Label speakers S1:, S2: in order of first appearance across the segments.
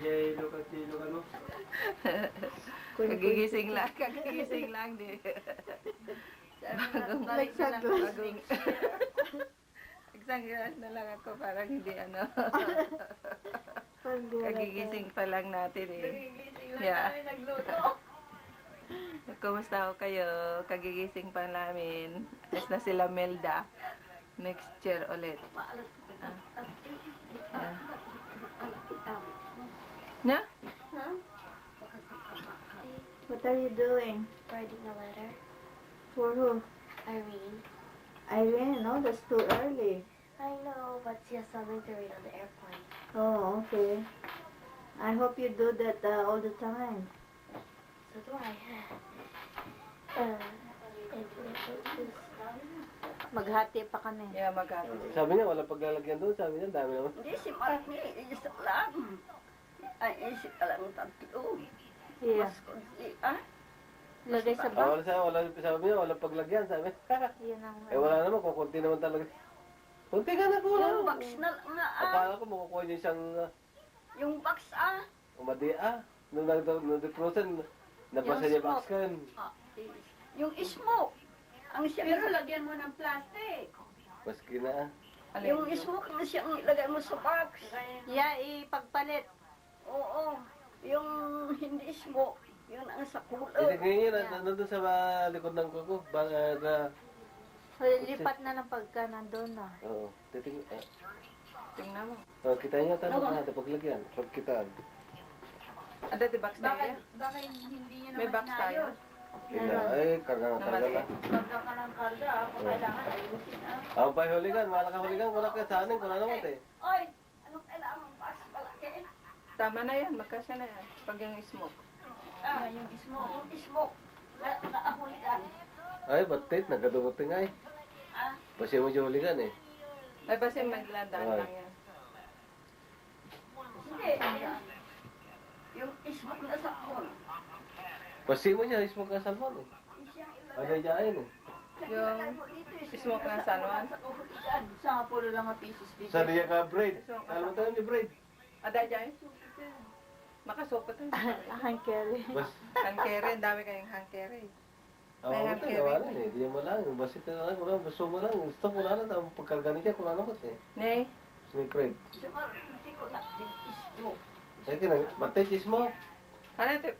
S1: Yay, look ano?
S2: Kagigising lang di. Bagong nagsanglas na lang ako parang hindi ano. Kagigising pa lang natin eh. Yeah. Kumusta ho kayo? Kagigising pa namin. Alas na sila Melda. Next year ulit. Na?
S3: Huh?
S4: What are you doing?
S3: Writing a letter.
S4: For who?
S3: Irene.
S4: Irene, no, that's too early.
S3: I know, but she has something to read on the airplane.
S4: Oh, okay. I hope you do that all the time.
S3: So do I.
S4: Maghati pa kami.
S2: Yeah, magkano.
S1: Sabi niya, walang paglalagyan doon. Sabi niya, dami naman.
S5: Hindi si Marami, isa lang. Ay, isa lang tatlo.
S4: Yeah.
S5: Mas kunti, ah?
S4: Lagay sa
S1: Ah,
S4: box.
S1: sabi niya, walang paglagyan. Sabi niya.
S4: Yan ang...
S1: Eh, wala naman. Kukunti naman talaga. Kunti ka na, kulang.
S5: Yung box na lang na, ah.
S1: Akala ko makukuha niya siyang
S5: Yung box, ah.
S1: umadi, Nung nag-deprosen, nabasa niya box ka yun.
S5: Ah, yung smoke. Ang siya,
S6: Pero lagyan mo ng plastic.
S1: Maski na,
S5: yung smoke ang siyang ilagay mo sa box.
S4: Yeah, ipagpalit.
S5: Oo. Yung hindi smoke, yun ang sa
S1: Hindi
S5: kulot.
S1: ngayon yun, nandun sa likod ng kuko.
S4: So, lipat na ng pagka nandun na.
S1: Oo,
S2: Tingnan mo.
S1: kita niya, tanong na, paglagyan, pagkitaan.
S2: Ada di box tayo?
S6: Baka hindi niya
S2: May
S6: naman
S2: box tayo?
S1: Ila, ay, karga na.
S6: Pagka ka ng karga, ako kailangan ayusin
S1: Ang pahuligan, mahal ka huligan, wala ka sa anin, kung ano naman
S5: Oy, anong kailangan mong box palaki?
S2: Tama na yan, magkasya na yan. Pag yung smoke.
S5: Ah, yung smoke. Nakahuligan.
S1: Ay, batit, nagaduguting ay.
S5: Ah,
S1: Pasya mo siya huligan eh.
S2: Ay, basta maglandaan lang yan.
S5: hindi. Yung smoke na sa phone.
S1: Pasya mo siya, ismo ka sa phone eh. Ada jain eh.
S2: Yung smoke na San Juan.
S6: Sa pulo lang ang pieces dito.
S1: Sa diya ka braid. Alam mo tayo ni braid.
S2: Ada dyan? Makasupot yun.
S4: Hangkeri.
S1: Bas,
S2: Hangkere, ang dami kayong hangkere.
S1: ako
S2: May
S1: ito,
S2: hangkere.
S1: nawalan eh. Diyan mo lang, basit na lang, kulang, baso mo lang. Gusto ko lang, ang pagkarga niya, kulang naman eh.
S2: Ne?
S1: May braid.
S5: Hindi ko na smoke.
S1: Ay, batit, ismo.
S2: Ano ito?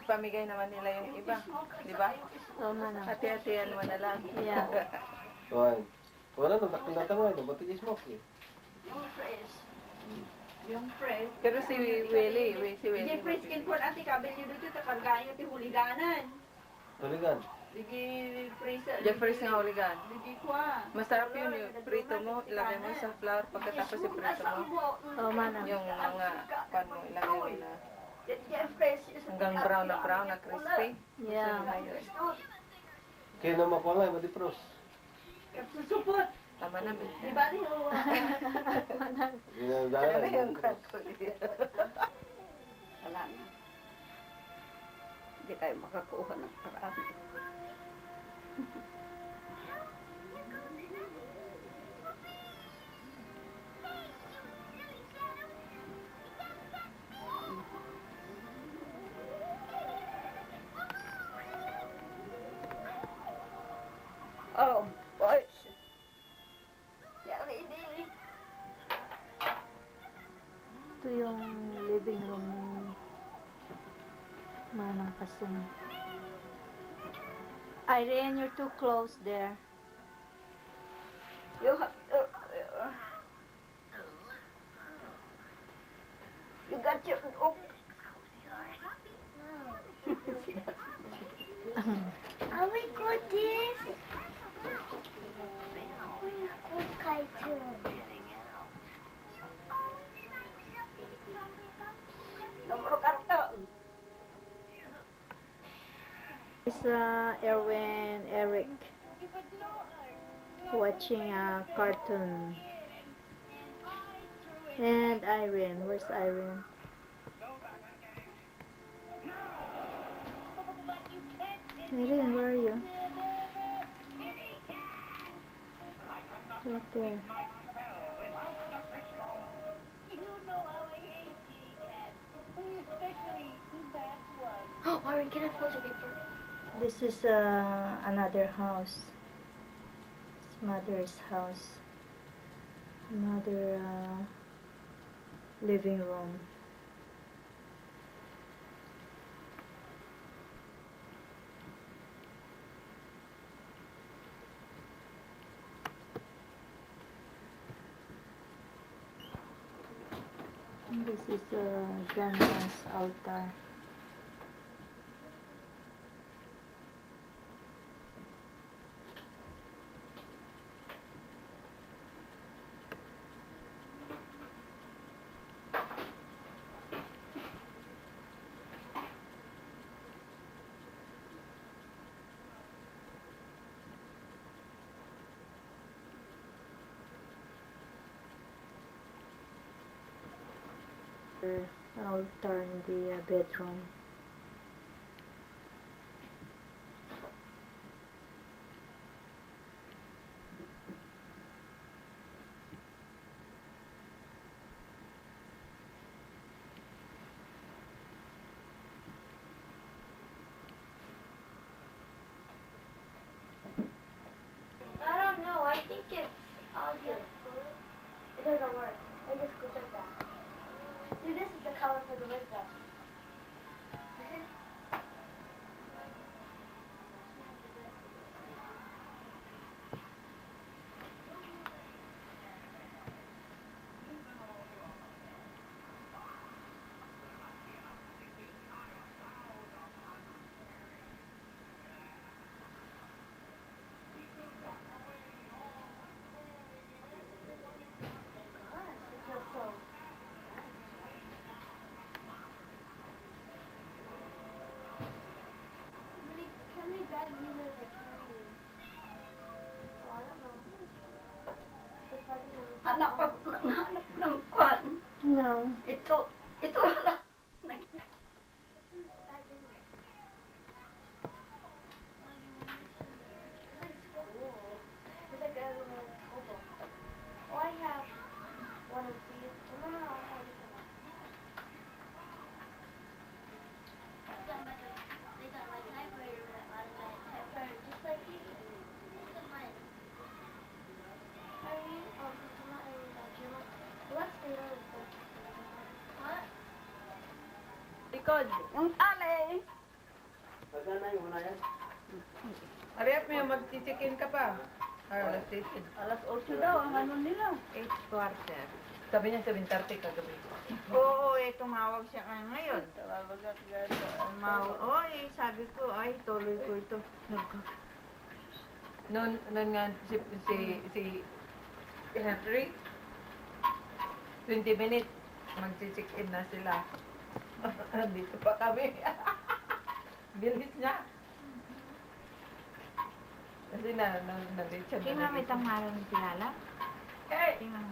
S2: Pamigay naman nila yung iba. Di ba?
S4: Tama na.
S2: Hati-hatihan mo na lang.
S4: Yeah.
S1: Kuhan. Wala nang takong-takong ay, batit ismo eh.
S5: Yung fresh.
S6: Yung press.
S2: Pero si Willie.
S6: Hindi press skin for ati kabel nyo dito sa kargayan ti huliganan.
S1: Huligan.
S6: Ligi freezer.
S2: Jeffrey's nga huligan.
S6: Ligi kwa.
S2: Masarap yun yung prito mo, ilagay mo sa flour pagkatapos yung prito mo.
S4: Tama na.
S2: Yung mga pan mo, ilagay mo na
S5: Yung fresh.
S2: hanggang brown na crispy.
S4: Yeah.
S1: Kaya naman ko lang, mati pros.
S6: Susupot.
S2: Tama na, Bill.
S6: Di ba rin yung
S2: Ano
S1: Ginagawa.
S2: yung kanto?
S5: Wala na. Hindi tayo makakuha ng paraan. Oh, boy. Yari din.
S4: Ito yung living room ni Manang Kasing. Irene, you're too close there.
S5: You have, you got your oak.
S3: Are we good, this? Good cartoon.
S5: Nomor karton.
S4: It's Erwin, Eric, watching a cartoon. And Irene, where's Irene? Irene, where are you? Right there.
S3: Mommy, can I fold the paper?
S4: This is another house. It's mother's house. Mother living room. This is grandma's altar. Altar in the bedroom.
S3: I don't know. I think it's obvious. It doesn't work. I just go like that. See, this is the color for the window.
S5: Anak pa hanap ng kwan.
S4: No.
S5: Ito lang.
S3: It's like a little oval. Oh, I have one of these. No, I have this one. They got my typewriter on my typewriter, just like you. Look at mine. Irene, this is not Irene, Gemma. What's the other book? What?
S2: Likod.
S5: Yung alay.
S1: Pagka na yung una yan.
S2: Ariap mo, mag-chicken ka pa. Alas 8.
S5: Alas 8 daw ang ano nila.
S2: 8:15. Sabi niya 7:30 kagabi.
S6: Oo, tumawag siya ngayon.
S5: Tawag at gano'n.
S6: Oy, sabi ko, ay, tuloy ko ito.
S2: Noon nga si Henry, 20 minutes, mag-check-in na sila. Dito pa kami. Bilis niya. Kasi na-late siya.
S6: Kaya may tanghalan ng kilala?
S2: Eh!
S6: Kaya nga.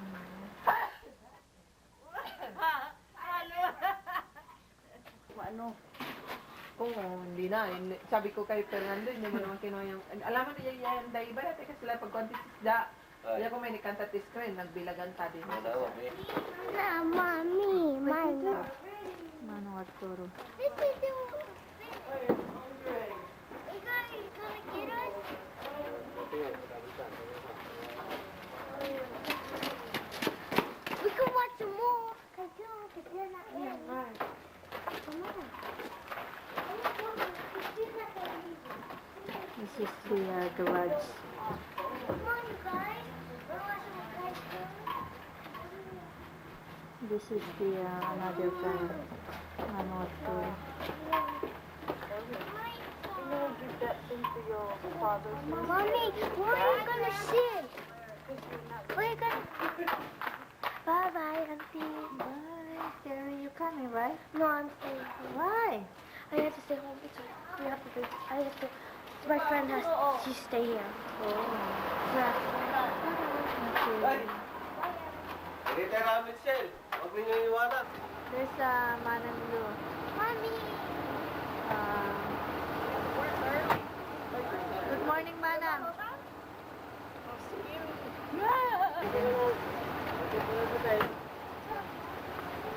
S5: Ano?
S2: Oo, hindi na. Sabi ko kay Fernando, hindi mo naman kinuha yung... Alam mo niya yan, dahil iba natin kasi sila pag-contis isda. Kaya kung may nikanta tis ko rin, nagbilagan ta din.
S1: Wala, okay.
S3: No, Mommy, mine.
S4: Mano at toro.
S3: This is the one. You gonna get us? We can watch some more cartoons if you're not here. Come on.
S4: This is the garage.
S3: Come on, you guys. Wanna watch some cartoons?
S4: This is the another fan. Mano at toro.
S3: Mommy, where are you gonna sit? Where are you gonna... Bye-bye, Auntie.
S4: Bye. Terry, you coming, right?
S3: No, I'm staying home.
S4: Why?
S3: I have to stay home. It's we have to do. I have to. My friend has to stay here. Yeah.
S4: Okay.
S1: Hindi tayo namin, Shell. Huwag ninyo iwanan.
S4: There's Mananlu.
S3: Mommy.
S4: Good morning, Manang.
S1: Okay,